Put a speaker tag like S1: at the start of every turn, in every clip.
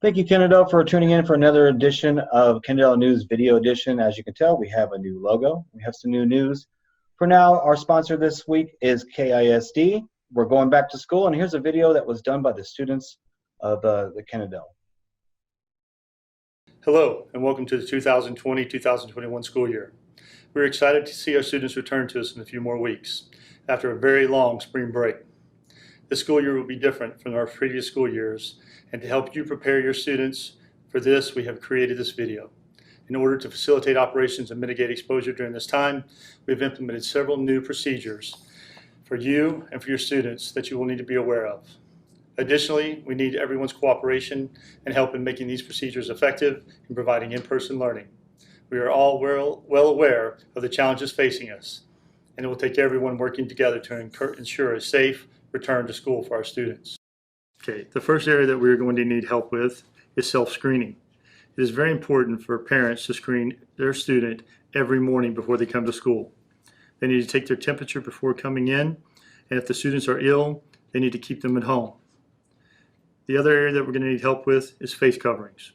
S1: Thank you, Kennedale, for tuning in for another edition of Kennedale News Video Edition. As you can tell, we have a new logo. We have some new news. For now, our sponsor this week is KISD. We're going back to school, and here's a video that was done by the students of the Kennedale.
S2: Hello, and welcome to the 2020-2021 school year. We're excited to see our students return to us in a few more weeks after a very long spring break. This school year will be different from our previous school years, and to help you prepare your students for this, we have created this video. In order to facilitate operations and mitigate exposure during this time, we've implemented several new procedures for you and for your students that you will need to be aware of. Additionally, we need everyone's cooperation and help in making these procedures effective in providing in-person learning. We are all well aware of the challenges facing us, and it will take everyone working together to ensure a safe return to school for our students. Okay, the first area that we're going to need help with is self-screening. It is very important for parents to screen their student every morning before they come to school. They need to take their temperature before coming in, and if the students are ill, they need to keep them at home. The other area that we're going to need help with is face coverings.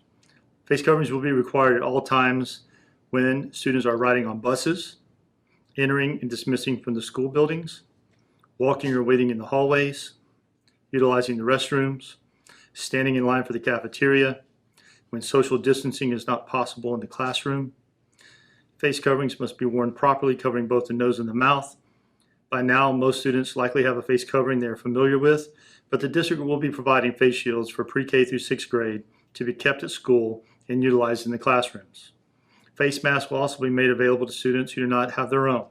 S2: Face coverings will be required at all times when students are riding on buses, entering and dismissing from the school buildings, walking or waiting in the hallways, utilizing the restrooms, standing in line for the cafeteria, when social distancing is not possible in the classroom. Face coverings must be worn properly, covering both the nose and the mouth. By now, most students likely have a face covering they are familiar with, but the district will be providing face shields for pre-K through 6th grade to be kept at school and utilized in the classrooms. Face masks will also be made available to students who do not have their own.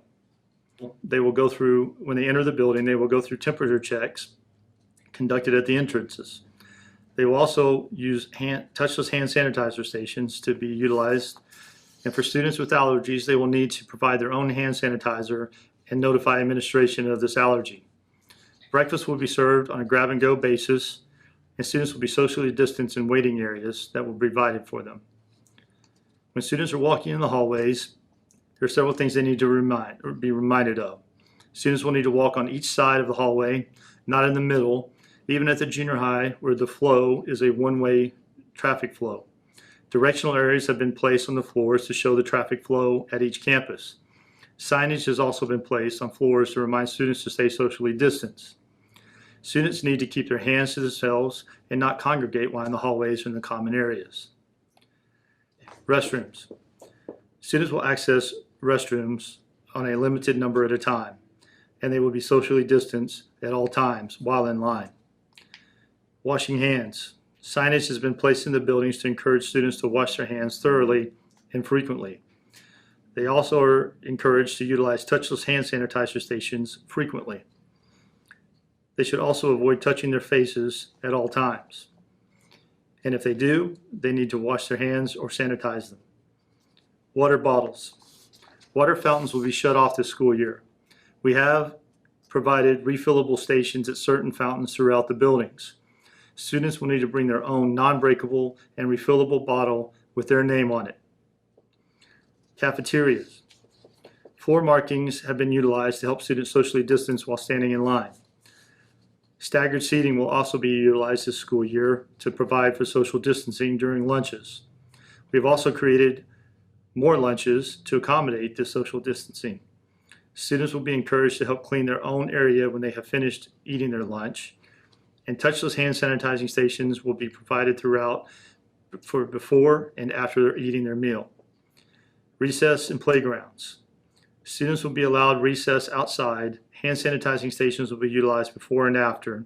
S2: They will go through, when they enter the building, they will go through temperature checks conducted at the entrances. They will also use touchless hand sanitizer stations to be utilized. And for students with allergies, they will need to provide their own hand sanitizer and notify administration of this allergy. Breakfast will be served on a grab-and-go basis, and students will be socially distanced in waiting areas that will be provided for them. When students are walking in the hallways, there are several things they need to be reminded of. Students will need to walk on each side of the hallway, not in the middle, even at the junior high where the flow is a one-way traffic flow. Directional areas have been placed on the floors to show the traffic flow at each campus. Signage has also been placed on floors to remind students to stay socially distanced. Students need to keep their hands to themselves and not congregate while in the hallways or in the common areas. Restrooms. Students will access restrooms on a limited number at a time, and they will be socially distanced at all times while in line. Washing hands. Signage has been placed in the buildings to encourage students to wash their hands thoroughly and frequently. They also are encouraged to utilize touchless hand sanitizer stations frequently. They should also avoid touching their faces at all times. And if they do, they need to wash their hands or sanitize them. Water bottles. Water fountains will be shut off this school year. We have provided refillable stations at certain fountains throughout the buildings. Students will need to bring their own non-breakable and refillable bottle with their name on it. Cafeterias. Floor markings have been utilized to help students socially distance while standing in line. Staggered seating will also be utilized this school year to provide for social distancing during lunches. We've also created more lunches to accommodate this social distancing. Students will be encouraged to help clean their own area when they have finished eating their lunch, and touchless hand sanitizing stations will be provided throughout for before and after they're eating their meal. Recess and playgrounds. Students will be allowed recess outside. Hand sanitizing stations will be utilized before and after,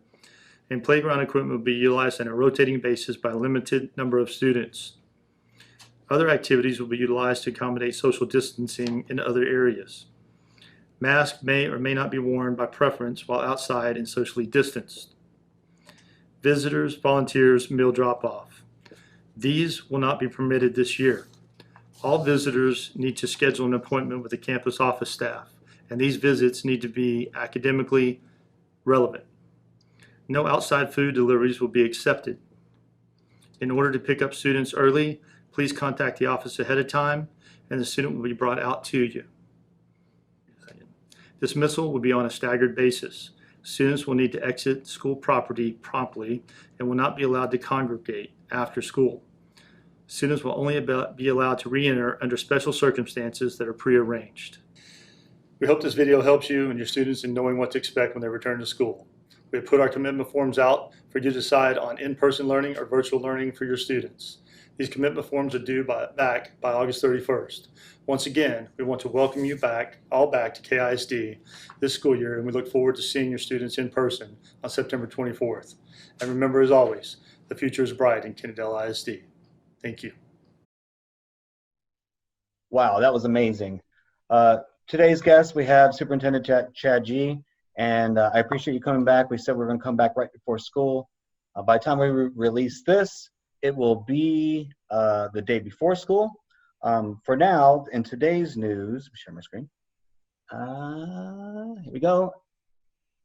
S2: and playground equipment will be utilized on a rotating basis by a limited number of students. Other activities will be utilized to accommodate social distancing in other areas. Masks may or may not be worn by preference while outside and socially distanced. Visitors, volunteers, meal drop-off. These will not be permitted this year. All visitors need to schedule an appointment with the campus office staff, and these visits need to be academically relevant. No outside food deliveries will be accepted. In order to pick up students early, please contact the office ahead of time, and the student will be brought out to you. Dismissal will be on a staggered basis. Students will need to exit school property promptly and will not be allowed to congregate after school. Students will only be allowed to re-enter under special circumstances that are prearranged. We hope this video helps you and your students in knowing what to expect when they return to school. We have put our commitment forms out for you to decide on in-person learning or virtual learning for your students. These commitment forms are due back by August 31st. Once again, we want to welcome you all back to KISD this school year, and we look forward to seeing your students in person on September 24th. And remember, as always, the future is bright in Kennedale ISD. Thank you.
S1: Wow, that was amazing. Today's guest, we have Superintendent Chad Gee, and I appreciate you coming back. We said we are going to come back right before school. By the time we release this, it will be the day before school. For now, in today's news, let me share my screen. Here we go.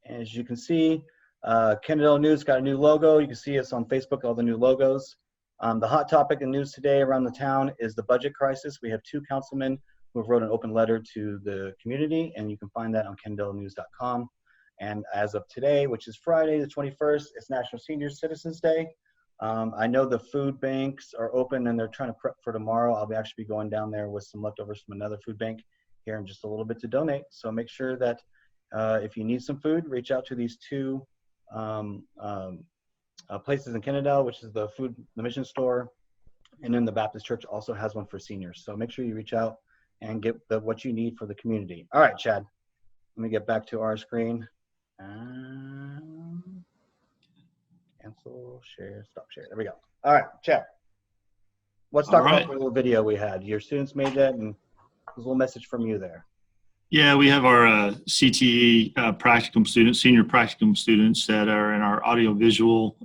S1: As you can see, Kennedale News got a new logo. You can see us on Facebook, all the new logos. The hot topic in news today around the town is the budget crisis. We have 2 councilmen who have wrote an open letter to the community, and you can find that on KennedaleNews.com. And as of today, which is Friday the 21st, it's National Senior Citizens Day. I know the food banks are open and they're trying to prep for tomorrow. I'll actually be going down there with some leftovers from another food bank here in just a little bit to donate. So make sure that if you need some food, reach out to these 2 places in Kennedale, which is the mission store, and then the Baptist Church also has one for seniors. So make sure you reach out and get what you need for the community. All right, Chad, let me get back to our screen. Cancel, share, stop share. There we go. All right, Chad, let's talk about the little video we had. Your students made that, and there's a little message from you there.
S3: Yeah, we have our CTE practicum students, senior practicum students that are in our audiovisual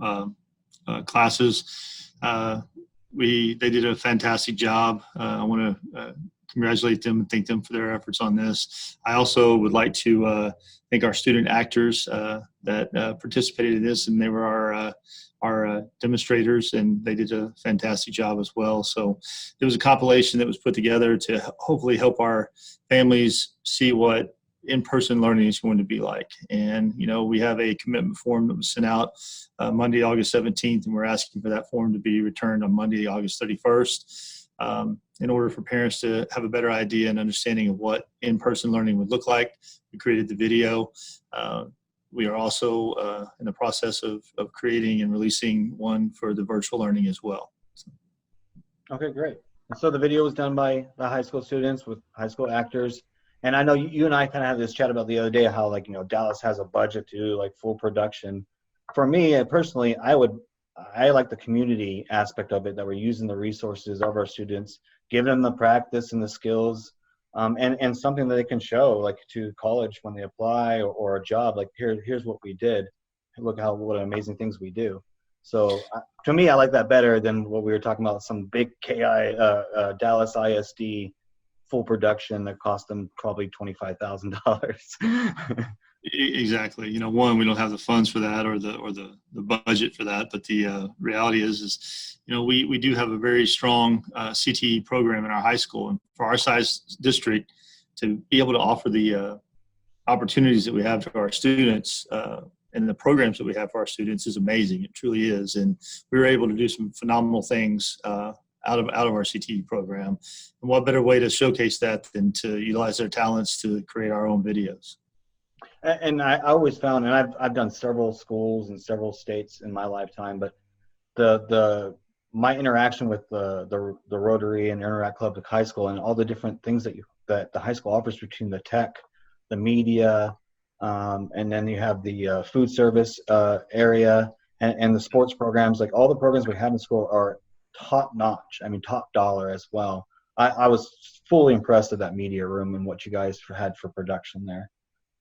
S3: classes. They did a fantastic job. I want to congratulate them and thank them for their efforts on this. I also would like to thank our student actors that participated in this, and they were our demonstrators, and they did a fantastic job as well. So it was a compilation that was put together to hopefully help our families see what in-person learning is going to be like. And, you know, we have a commitment form that was sent out Monday, August 17th, and we're asking for that form to be returned on Monday, August 31st. In order for parents to have a better idea and understanding of what in-person learning would look like, we created the video. We are also in the process of creating and releasing one for the virtual learning as well.
S1: Okay, great. And so the video was done by the high school students with high school actors. And I know you and I kind of had this chat about the other day how, like, you know, Dallas has a budget to do like full production. For me personally, I like the community aspect of it, that we're using the resources of our students, giving them the practice and the skills, and something that they can show, like, to college when they apply, or a job, like, here's what we did. Look what amazing things we do. So to me, I like that better than what we were talking about, some big Dallas ISD full production that cost them probably $25,000.
S3: Exactly. You know, one, we don't have the funds for that, or the budget for that. But the reality is, you know, we do have a very strong CTE program in our high school, and for our size district to be able to offer the opportunities that we have to our students and the programs that we have for our students is amazing. It truly is. And we were able to do some phenomenal things out of our CTE program. And what better way to showcase that than to utilize their talents to create our own videos.
S1: And I always found, and I've done several schools in several states in my lifetime, but my interaction with the Rotary and Interact Club at high school, and all the different things that the high school offers, between the tech, the media, and then you have the food service area, and the sports programs. Like, all the programs we have in school are top notch. I mean, top dollar as well. I was fully impressed with that media room and what you guys had for production there.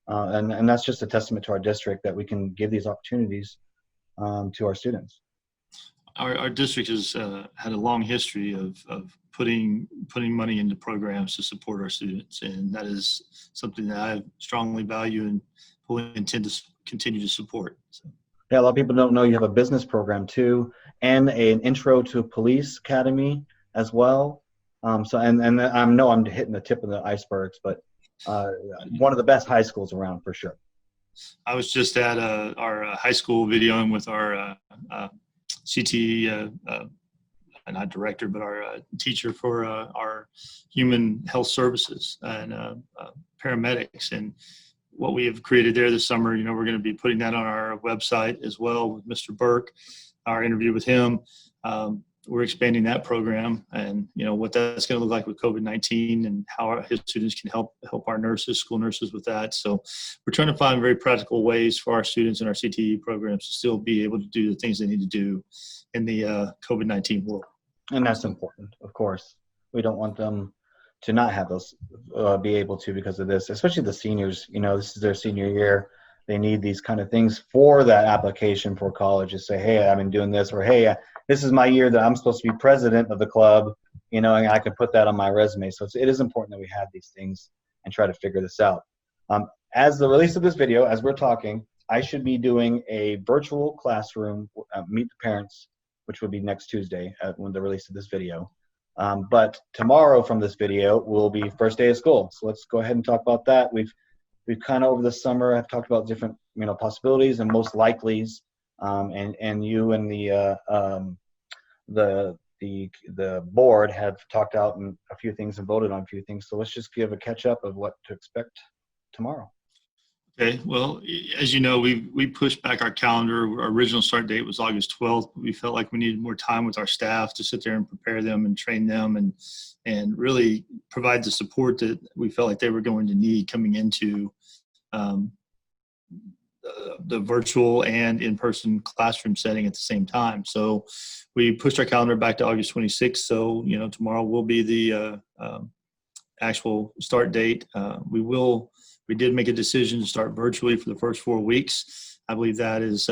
S1: And that's just a testament to our district, that we can give these opportunities to our students.
S3: Our district has had a long history of putting money into programs to support our students, and that is something that I strongly value and fully intend to continue to support. So.
S1: Yeah, a lot of people don't know you have a business program too, and an intro to police academy as well. So I know I'm hitting the tip of the icebergs, but one of the best high schools around for sure.
S3: I was just at our high school videoing with our CT, not director, but our teacher for our human health services and paramedics. And what we have created there this summer, we're going to be putting that on our website as well with Mr. Burke, our interview with him. We're expanding that program and, what that's going to look like with COVID-19 and how his students can help our nurses, school nurses with that. So we're trying to find very practical ways for our students in our CTE programs to still be able to do the things they need to do in the COVID-19 world.
S1: And that's important, of course. We don't want them to not have those, be able to because of this, especially the seniors. This is their senior year. They need these kind of things for that application for college to say, hey, I've been doing this, or hey, this is my year that I'm supposed to be president of the club, and I can put that on my resume. So it is important that we have these things and try to figure this out. As the release of this video, as we're talking, I should be doing a virtual classroom, meet the parents, which would be next Tuesday when the release of this video. But tomorrow from this video will be first day of school. So let's go ahead and talk about that. We've kind of over the summer have talked about different possibilities and most likelies, and you and the board have talked out and a few things and voted on a few things. So let's just give a catch up of what to expect tomorrow.
S3: Okay. Well, as you know, we pushed back our calendar. Our original start date was August 12th. We felt like we needed more time with our staff to sit there and prepare them and train them and really provide the support that we felt like they were going to need coming into the virtual and in-person classroom setting at the same time. So we pushed our calendar back to August 26th. So, tomorrow will be the actual start date. We did make a decision to start virtually for the first 4 weeks. I believe that is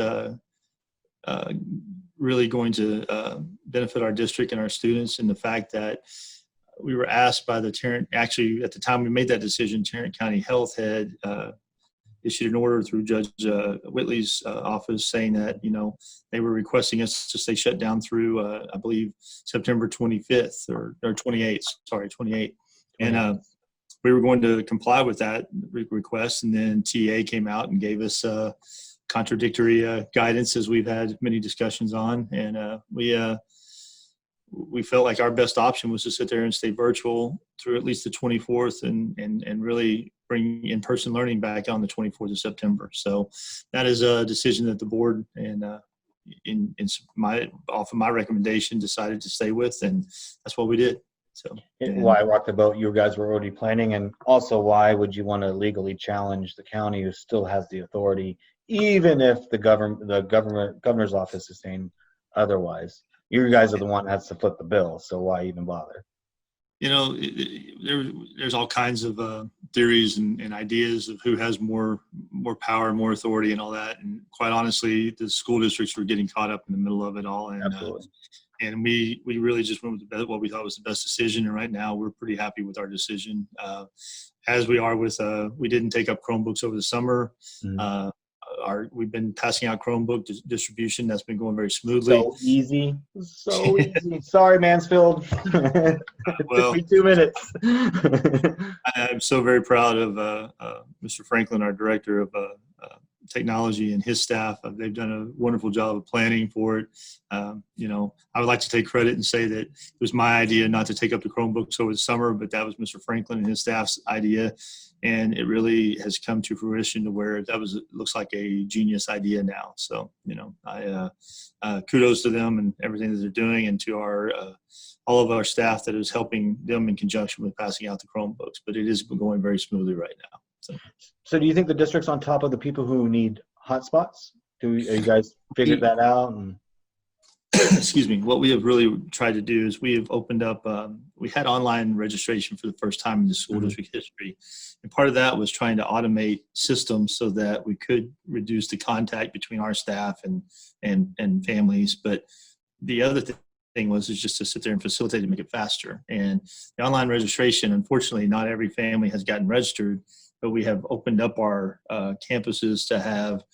S3: really going to benefit our district and our students, in the fact that we were asked by the Tarrant, actually at the time we made that decision, Tarrant County Health had issued an order through Judge Whitley's office saying that, they were requesting us to stay shut down through, I believe, September 25th or 28th, sorry, 28th. And we were going to comply with that request, and then TA came out and gave us contradictory guidance, as we've had many discussions on, and we felt like our best option was to sit there and stay virtual through at least the 24th and really bring in-person learning back on the 24th of September. So that is a decision that the board and off of my recommendation decided to stay with, and that's what we did. So
S1: why rock the boat? You guys were already planning, and also why would you want to legally challenge the county, who still has the authority, even if the governor's office is saying otherwise? You guys are the one that has to flip the bill, so why even bother?
S3: There's all kinds of theories and ideas of who has more power, more authority, and all that. And quite honestly, the school districts were getting caught up in the middle of it all. And
S1: Absolutely.
S3: And we really just went with what we thought was the best decision. And right now we're pretty happy with our decision. As we are with, we didn't take up Chromebooks over the summer.
S1: Mm-hmm.
S3: We've been passing out Chromebook distribution. That's been going very smoothly.
S1: So easy. Sorry, Mansfield. It took me 2 minutes.
S3: I'm so very proud of Mr. Franklin, our director of technology, and his staff. They've done a wonderful job of planning for it. I would like to take credit and say that it was my idea not to take up the Chromebooks over the summer, but that was Mr. Franklin and his staff's idea. And it really has come to fruition to where it looks like a genius idea now. So, I kudos to them and everything that they're doing, and to all of our staff that is helping them in conjunction with passing out the Chromebooks. But it is going very smoothly right now.
S1: So do you think the district's on top of the people who need hotspots? Are you guys figured that out?
S3: Excuse me. What we have really tried to do is we have opened up, we had online registration for the first time in the school district history. And part of that was trying to automate systems so that we could reduce the contact between our staff and families. But the other thing was just to sit there and facilitate to make it faster. And the online registration, unfortunately, not every family has gotten registered, but we have opened up our campuses to have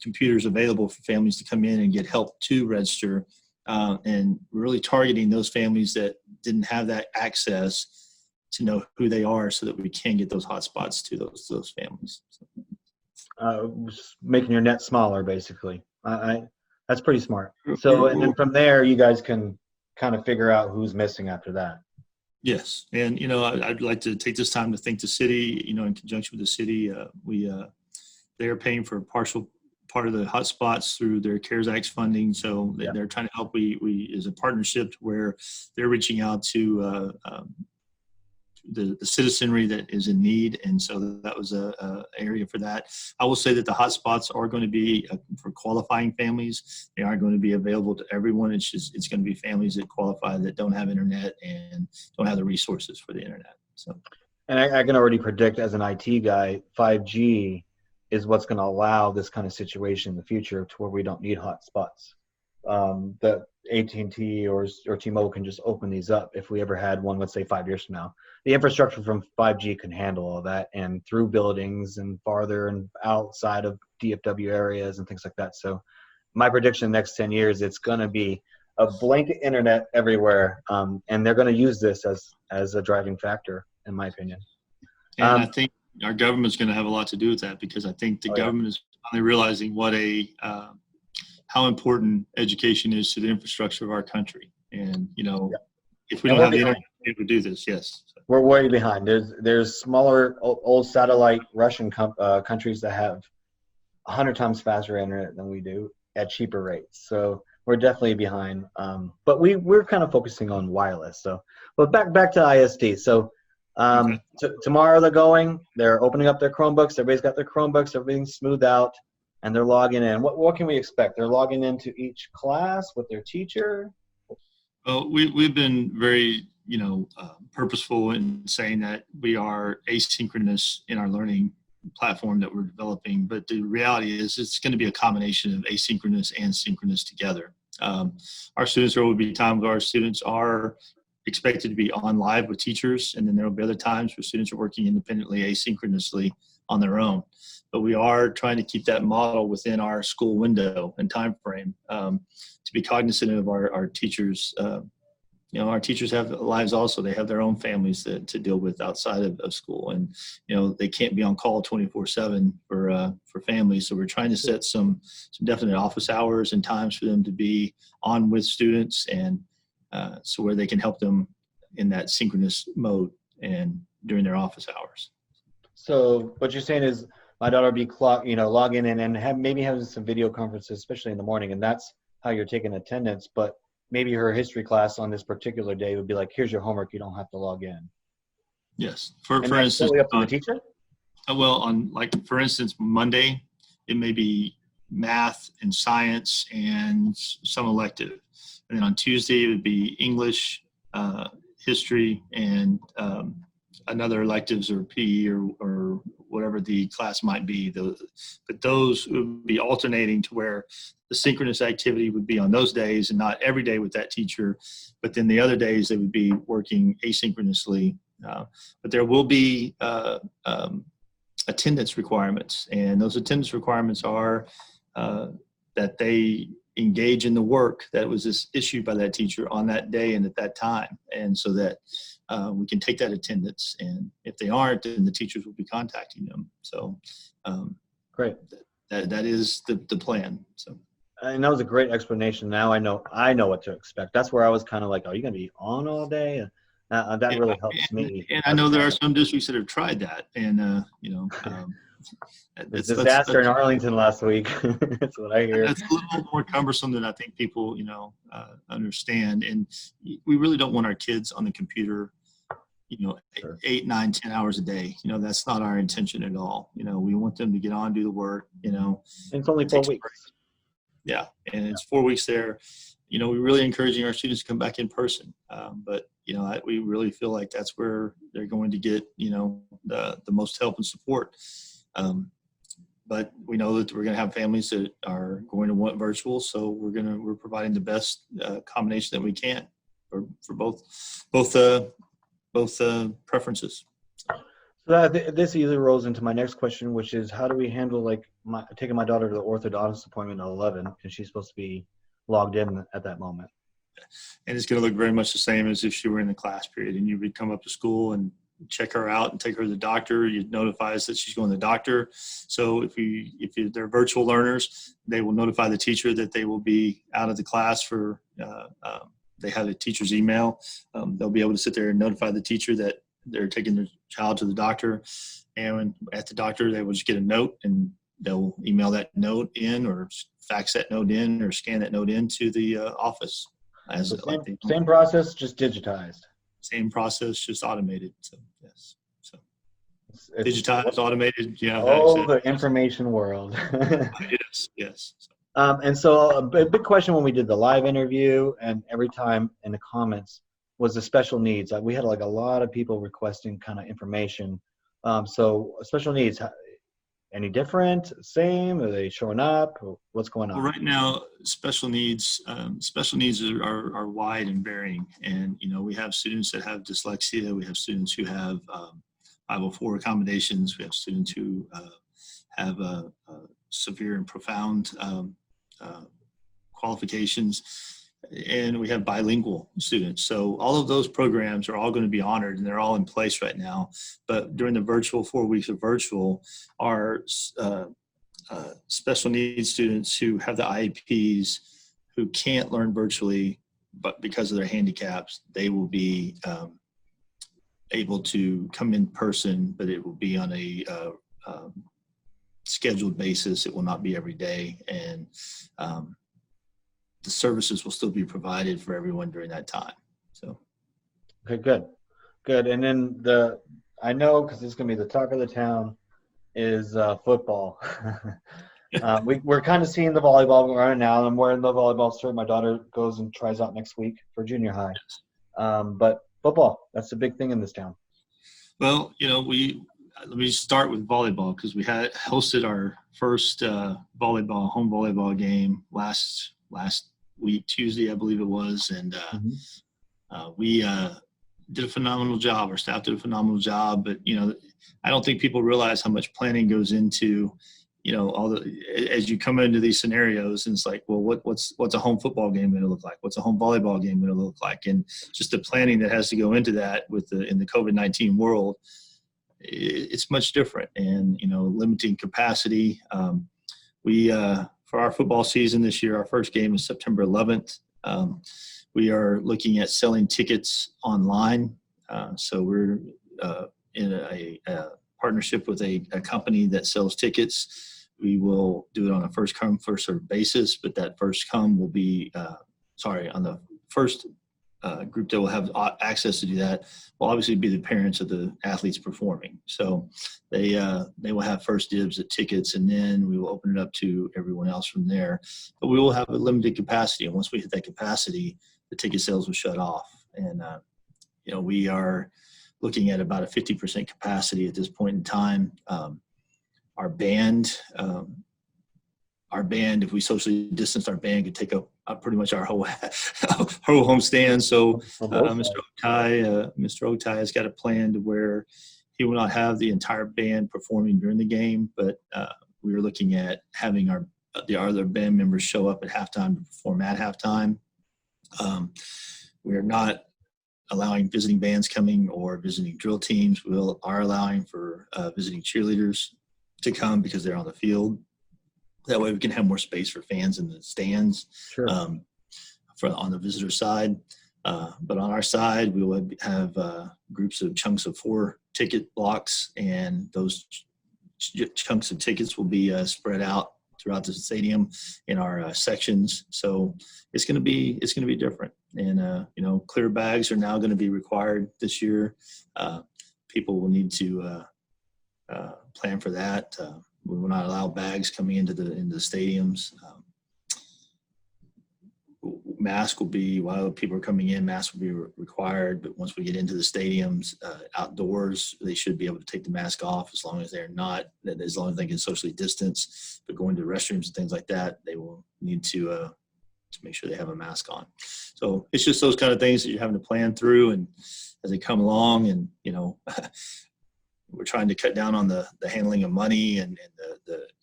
S3: computers available for families to come in and get help to register, and really targeting those families that didn't have that access to know who they are, so that we can get those hotspots to those families.
S1: just making your net smaller, basically. That's pretty smart. So, and then from there, you guys can kind of figure out who's missing after that.
S3: Yes, and I'd like to take this time to thank the city. In conjunction with the city, they are paying for a partial part of the hotspots through their CARES Act funding. So they're trying to help. We as a partnership where they're reaching out to the citizenry that is in need, and so that was a area for that. I will say that the hotspots are going to be for qualifying families. They aren't going to be available to everyone. It's going to be families that qualify that don't have internet and don't have the resources for the internet. So, and
S1: I can already predict as an IT guy, 5G is what's going to allow this kind of situation in the future to where we don't need hotspots. That AT&T or T-Mobile can just open these up if we ever had one, let's say 5 years from now. The infrastructure from 5G can handle all that, and through buildings and farther and outside of DFW areas and things like that. So my prediction the next 10 years, it's going to be a blanket internet everywhere, and they're going to use this as a driving factor, in my opinion.
S3: And I think our government's going to have a lot to do with that, because I think the government is finally realizing what how important education is to the infrastructure of our country. And, if we don't have the internet to be able to do this, yes.
S1: We're way behind. There's smaller old satellite Russian countries that have 100 times faster internet than we do at cheaper rates. So we're definitely behind. But we're kind of focusing on wireless. So, but back to ISD. So tomorrow they're opening up their Chromebooks. Everybody's got their Chromebooks. Everything's smoothed out, and they're logging in. What can we expect? They're logging into each class with their teacher.
S3: Well, we've been very purposeful in saying that we are asynchronous in our learning platform that we're developing, but the reality is it's going to be a combination of asynchronous and synchronous together. Our students, there will be times where our students are expected to be on live with teachers, and then there will be other times where students are working independently, asynchronously on their own. But we are trying to keep that model within our school window and time frame, to be cognizant of our teachers. Our teachers have lives also. They have their own families to deal with outside of school, and they can't be on call 24/7 for families. So we're trying to set some definite office hours and times for them to be on with students, and so where they can help them in that synchronous mode and during their office hours.
S1: So what you're saying is my daughter will be logging in and maybe having some video conferences, especially in the morning, and that's how you're taking attendance. But maybe her history class on this particular day would be like, here's your homework, you don't have to log in.
S3: Yes. For instance,
S1: totally up to the teacher?
S3: Well, for instance, Monday, it may be math and science and some elective. And then on Tuesday, it would be English, history, and another electives or PE or whatever the class might be. But those would be alternating to where the synchronous activity would be on those days and not every day with that teacher. But then the other days they would be working asynchronously. But there will be attendance requirements. And those attendance requirements are that they engage in the work that was issued by that teacher on that day and at that time. And so that we can take that attendance, and if they aren't, then the teachers will be contacting them. So
S1: great.
S3: That is the plan. So.
S1: And that was a great explanation. Now I know what to expect. That's where I was kind of like, are you going to be on all day? That really helps me.
S3: And I know there are some districts that have tried that, and
S1: it's a disaster in Arlington last week. That's what I hear.
S3: That's a little more cumbersome than I think people understand. And we really don't want our kids on the computer, sure, 8, 9, 10 hours a day. That's not our intention at all. We want them to get on, do the work. And
S1: it's only 4 weeks.
S3: Yeah, and it's 4 weeks there. We're really encouraging our students to come back in person. But we really feel like that's where they're going to get the most help and support. But we know that we're going to have families that are going to want virtual, so we're providing the best combination that we can for both preferences.
S1: So this either rolls into my next question, which is how do we handle taking my daughter to the orthodontist appointment at 11 because she's supposed to be logged in at that moment?
S3: And it's going to look very much the same as if she were in the class period, and you would come up to school and check her out and take her to the doctor. You notify us that she's going to the doctor. So if they're virtual learners, they will notify the teacher that they will be out of the class for, they have a teacher's email. They'll be able to sit there and notify the teacher that they're taking their child to the doctor. And at the doctor, they will just get a note, and they'll email that note in, or fax that note in, or scan that note into the office.
S1: So same process, just digitized.
S3: Same process, just automated. So yes, so
S1: It's
S3: digitized, automated. Yeah.
S1: oh, the information world.
S3: Yes.
S1: And so a big question when we did the live interview, and every time in the comments, was the special needs. We had like a lot of people requesting kind of information. So special needs, any different, same? Are they showing up? What's going on?
S3: Well, right now, special needs are wide and varying. And, we have students that have dyslexia. We have students who have 504 accommodations. We have students who have severe and profound qualifications. And we have bilingual students. So all of those programs are all going to be honored, and they're all in place right now. But during the virtual 4 weeks of virtual, our special needs students who have the IEPs, who can't learn virtually, but because of their handicaps, they will be able to come in person, but it will be on a scheduled basis. It will not be every day. And the services will still be provided for everyone during that time. So,
S1: okay, good. And then I know, because this is going to be the talk of the town, is football. We're kind of seeing the volleyball right now. I'm wearing the volleyball shirt. My daughter goes and tries out next week for junior high. But football, that's the big thing in this town.
S3: Well, let me start with volleyball, because we had hosted our first home volleyball game last week, Tuesday, I believe it was. And we did a phenomenal job. Our staff did a phenomenal job. But, I don't think people realize how much planning goes into, as you come into these scenarios, and it's like, well, what's a home football game going to look like? What's a home volleyball game going to look like? And just the planning that has to go into that in the COVID-19 world, it's much different. And, limiting capacity. For our football season this year, our first game is September 11th. We are looking at selling tickets online. So we're in a partnership with a company that sells tickets. We will do it on a first come, first served basis, but that first come will be, on the first group that will have access to do that will obviously be the parents of the athletes performing. So they will have first dibs at tickets, and then we will open it up to everyone else from there. But we will have a limited capacity, and once we hit that capacity, the ticket sales will shut off. And we are looking at about a 50% capacity at this point in time. Our band, if we socially distanced, our band could take up pretty much our whole home stand. So Mr. Otai has got a plan to where he will not have the entire band performing during the game, but we are looking at having the other band members show up at halftime to perform at halftime. We are not allowing visiting bands coming or visiting drill teams. We are allowing for visiting cheerleaders to come because they're on the field. That way we can have more space for fans in the stands.
S1: Sure.
S3: On the visitor side. But on our side, we will have groups of chunks of 4 ticket blocks, and those chunks of tickets will be spread out throughout the stadium in our sections. So it's going to be different. And clear bags are now going to be required this year. People will need to plan for that. We will not allow bags coming into the stadiums. Mask will be, while people are coming in, masks will be required. But once we get into the stadiums, outdoors, they should be able to take the mask off as long as they can socially distance. But going to restrooms and things like that, they will need to make sure they have a mask on. So it's just those kind of things that you're having to plan through, and as they come along, and we're trying to cut down on the handling of money, and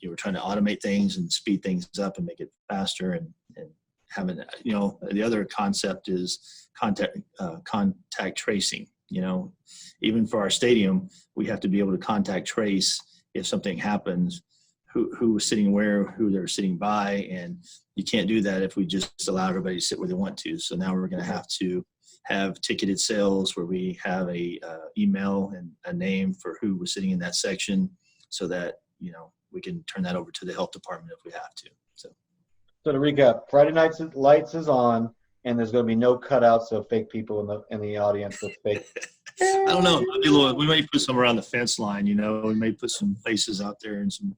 S3: we're trying to automate things and speed things up and make it faster, and having, the other concept is contact tracing. you know, even for our stadium, we have to be able to contact trace if something happens, who was sitting where, who they're sitting by, and you can't do that if we just allow everybody to sit where they want to. So now we're going to have ticketed sales where we have a email and a name for who was sitting in that section, so that, you know, we can turn that over to the health department if we have to.
S1: So to recap, Friday night's lights is on, and there's going to be no cutouts of fake people in the audience with fake.
S3: I don't know. We may put some around the fence line, you know. We may put some faces out there and some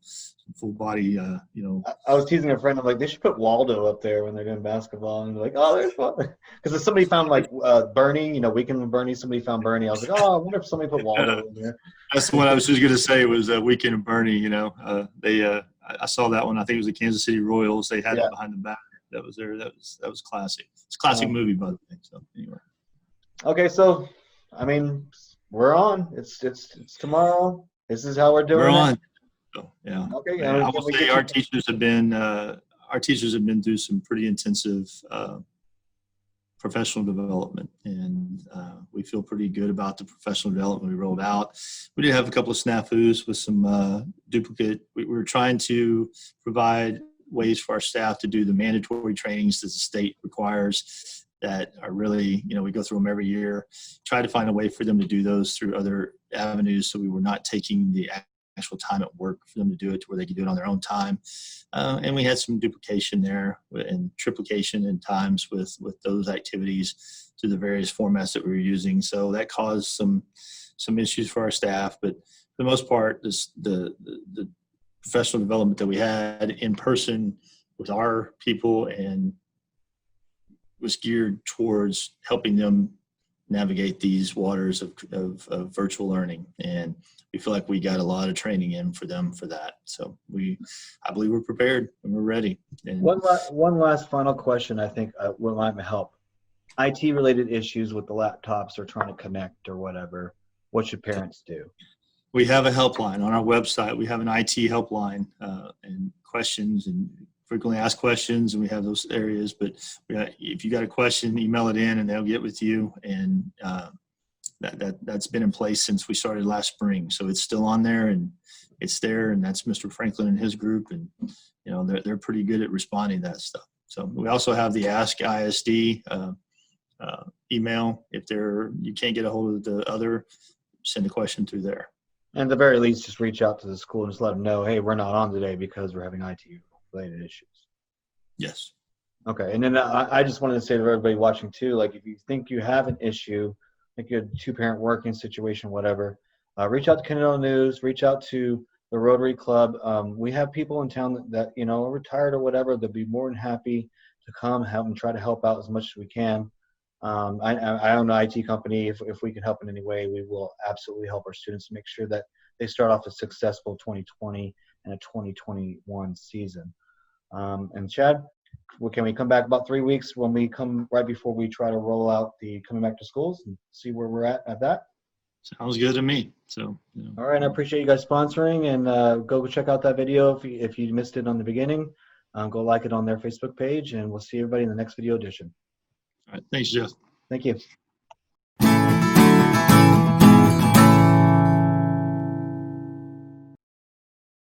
S3: full body, you know.
S1: I was teasing a friend. I'm like, they should put Waldo up there when they're doing basketball. And they're like, oh, there's one. Because if somebody found like Bernie, you know, Weekend with Bernie, somebody found Bernie. I was like, oh, I wonder if somebody put Waldo in there.
S3: That's the one I was just going to say was Weekend with Bernie, you know. I saw that one. I think it was the Kansas City Royals. They had it behind the back. That was there. That was classic. It's a classic movie, by the way. So anyway.
S1: Okay, so I mean, we're on. It's tomorrow. This is how we're doing.
S3: We're on. So, yeah.
S1: Okay.
S3: Yeah, I will say our teachers have been through some pretty intensive professional development, and we feel pretty good about the professional development we rolled out. We did have a couple of snafus with some duplicate. We were trying to provide ways for our staff to do the mandatory trainings that the state requires that are really, you know, we go through them every year, try to find a way for them to do those through other avenues, so we were not taking the actual time at work for them to do it to where they could do it on their own time. And we had some duplication there and triplication in times with those activities to the various formats that we were using. So that caused some issues for our staff, but for the most part, the professional development that we had in person with our people and was geared towards helping them navigate these waters of virtual learning. And we feel like we got a lot of training in for them for that. So I believe we're prepared and we're ready. And
S1: one last final question, I think will might help. IT related issues with the laptops or trying to connect or whatever, what should parents do?
S3: We have a helpline on our website. We have an IT helpline and questions and frequently asked questions, and we have those areas. But if you got a question, email it in and they'll get with you. And that's been in place since we started last spring. So it's still on there and it's there. And that's Mr. Franklin and his group. And, you know, they're pretty good at responding to that stuff. So we also have the Ask ISD email. If you can't get a hold of the other, send a question through there.
S1: And at the very least, just reach out to the school and just let them know, hey, we're not on today because we're having IT-related issues.
S3: Yes.
S1: Okay. And then I just wanted to say to everybody watching too, like if you think you have an issue, like you had a two-parent working situation, whatever, reach out to Kennedale News, reach out to the Rotary Club. We have people in town that you know, are retired or whatever. They'll be more than happy to come help and try to help out as much as we can. I own an IT company. If we can help in any way, we will absolutely help our students to make sure that they start off a successful 2020 and a 2021 season. And Chad, can we come back about 3 weeks when we come right before we try to roll out the coming back to schools and see where we're at that?
S3: Sounds good to me. So, you know.
S1: All right. I appreciate you guys sponsoring, and go check out that video if you missed it on the beginning. Go like it on their Facebook page, and we'll see everybody in the next video edition.
S3: All right. Thanks, Jeff.
S1: Thank you.